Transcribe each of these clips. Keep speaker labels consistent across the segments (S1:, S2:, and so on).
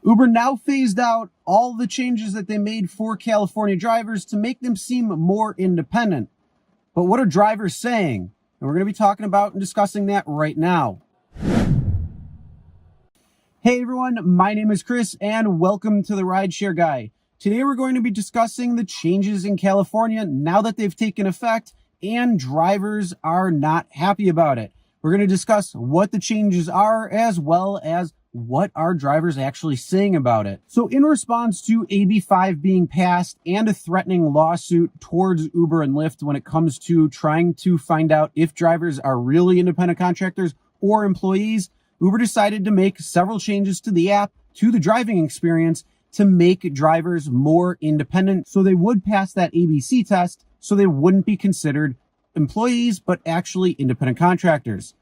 S1: Uber now phased out all the changes that they made for California drivers to make them seem more independent. But what are drivers saying? And we're going to be talking about and discussing that right now. Hey everyone, my name is Chris and welcome to the Rideshare Guy. Today we're going to be discussing the changes in California now that they've taken effect and drivers are not happy about it. We're going to discuss what the changes are as well as what are drivers actually saying about it. So in response to AB 5 being passed and a threatening lawsuit towards Uber and Lyft when it comes to trying to find out if drivers are really independent contractors or employees, Uber decided to make several changes to the app, to the driving experience, to make drivers more independent so they would pass that ABC test so they wouldn't be considered employees but actually independent contractors.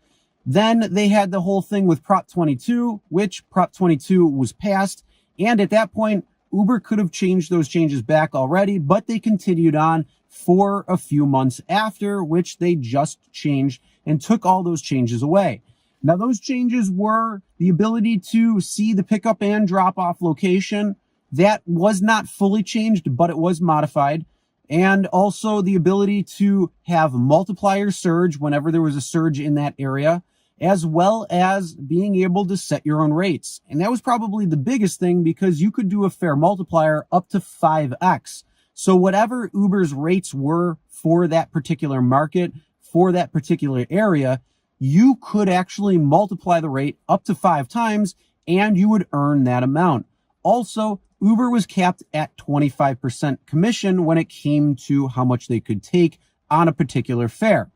S1: Then they had the whole thing with Prop 22, which Prop 22 was passed. And at that point, Uber could have changed those changes back already, but they continued on for a few months after, which they just changed and took all those changes away. Now, those changes were the ability to see the pickup and drop off location. That was not fully changed, but it was modified. And also the ability to have multiplier surge whenever there was a surge in that area, as well as being able to set your own rates. And that was probably the biggest thing because you could do a fare multiplier up to 5x. So whatever Uber's rates were for that particular market, for that particular area, you could actually multiply the rate up to 5 times and you would earn that amount. Also, Uber was capped at 25% commission when it came to how much they could take on a particular fare.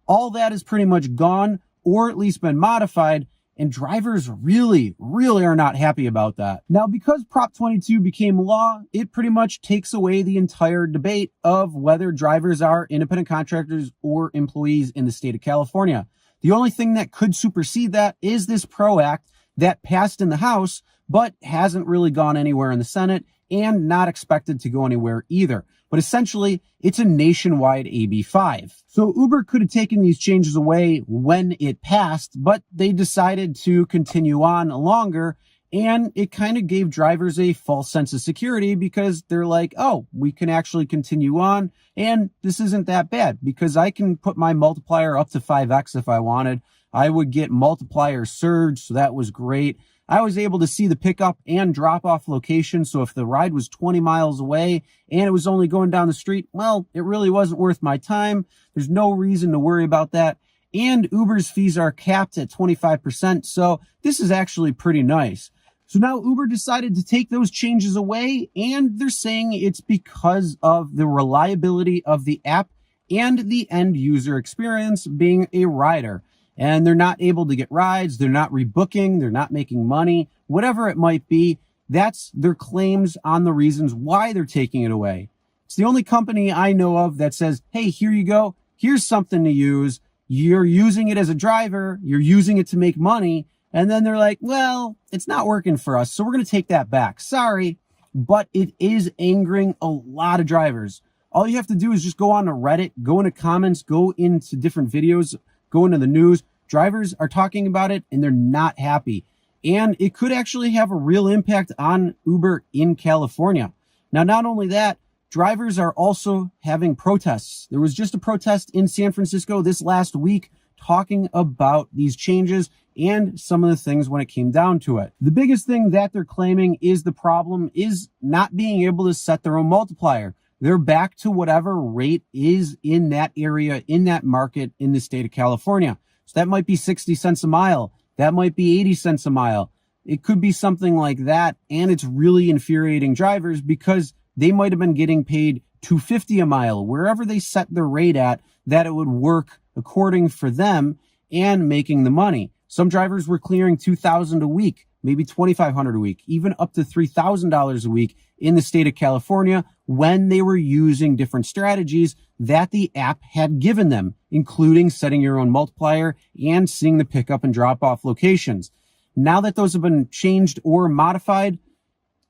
S1: All that is pretty much gone, or at least been modified, and drivers really are not happy about that. Now, because Prop 22 became law, it pretty much takes away the entire debate of whether drivers are independent contractors or employees in the state of California. The only thing that could supersede that is this PRO Act that passed in the House, but hasn't really gone anywhere in the Senate and not expected to go anywhere either. But essentially, it's a nationwide AB 5. So Uber could have taken these changes away when it passed, but they decided to continue on longer. And it kind of gave drivers a false sense of security because they're like, oh, we can actually continue on. And this isn't that bad because I can put my multiplier up to 5x if I wanted. I would get multiplier surge. So that was great. I was able to see the pickup and drop off location. So if the ride was 20 miles away and it was only going down the street, well, it really wasn't worth my time. There's no reason to worry about that. And Uber's fees are capped at 25%. So this is actually pretty nice. So now Uber decided to take those changes away, and they're saying it's because of the reliability of the app and the end user experience being a rider. And they're not able to get rides, they're not rebooking, they're not making money, whatever it might be. That's their claims on the reasons why they're taking it away. It's the only company I know of that says, hey, here you go, here's something to use. You're using it as a driver, you're using it to make money. And then they're like, well, it's not working for us, so we're going to take that back. Sorry, but it is angering a lot of drivers. All you have to do is just go on to Reddit, go into comments, go into different videos, go into the news. Drivers are talking about it and they're not happy. And it could actually have a real impact on Uber in California. Now, not only that, drivers are also having protests. There was just a protest in San Francisco this last week talking about these changes and some of the things when it came down to it. The biggest thing that they're claiming is the problem is not being able to set their own multiplier. They're back to whatever rate is in that area, in that market, in the state of California. So that might be 60 cents a mile. That might be 80 cents a mile. It could be something like that. And it's really infuriating drivers because they might have been getting paid $2.50 a mile, wherever they set their rate at, that it would work according for them and making the money. Some drivers were clearing $2,000 a week, maybe $2,500 a week, even up to $3,000 a week in the state of California when they were using different strategies that the app had given them, including setting your own multiplier and seeing the pickup and drop off locations. Now that those have been changed or modified,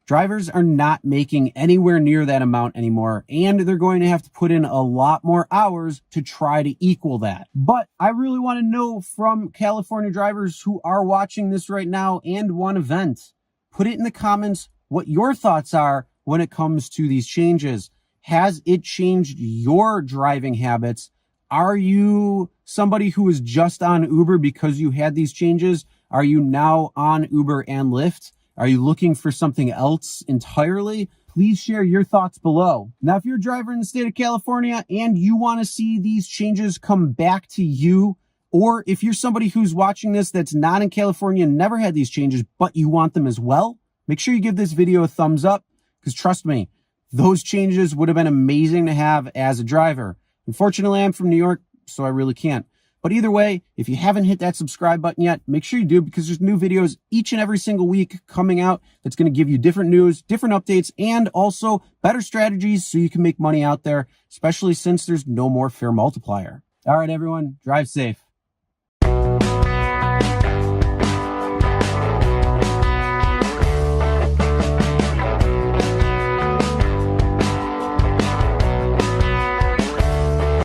S1: drivers are not making anywhere near that amount anymore, and they're going to have to put in a lot more hours to try to equal that. But I really want to know from California drivers who are watching this right now and want to vent, Put it in the comments what your thoughts are when it comes to these changes. Has it changed your driving habits? Are you somebody who is just on Uber because you had these changes? Are you now on Uber and Lyft? Are you looking for something else entirely? Please share your thoughts below. Now, if you're a driver in the state of California and you want to see these changes come back to you, or if you're somebody who's watching this that's not in California and never had these changes, but you want them as well, make sure you give this video a thumbs up, because trust me, those changes would have been amazing to have as a driver. Unfortunately, I'm from New York, so I really can't. But either way, if you haven't hit that subscribe button yet, make sure you do, because there's new videos each and every single week coming out that's going to give you different news, different updates, and also better strategies so you can make money out there, especially since there's no more fare multiplier. All right, everyone, drive safe.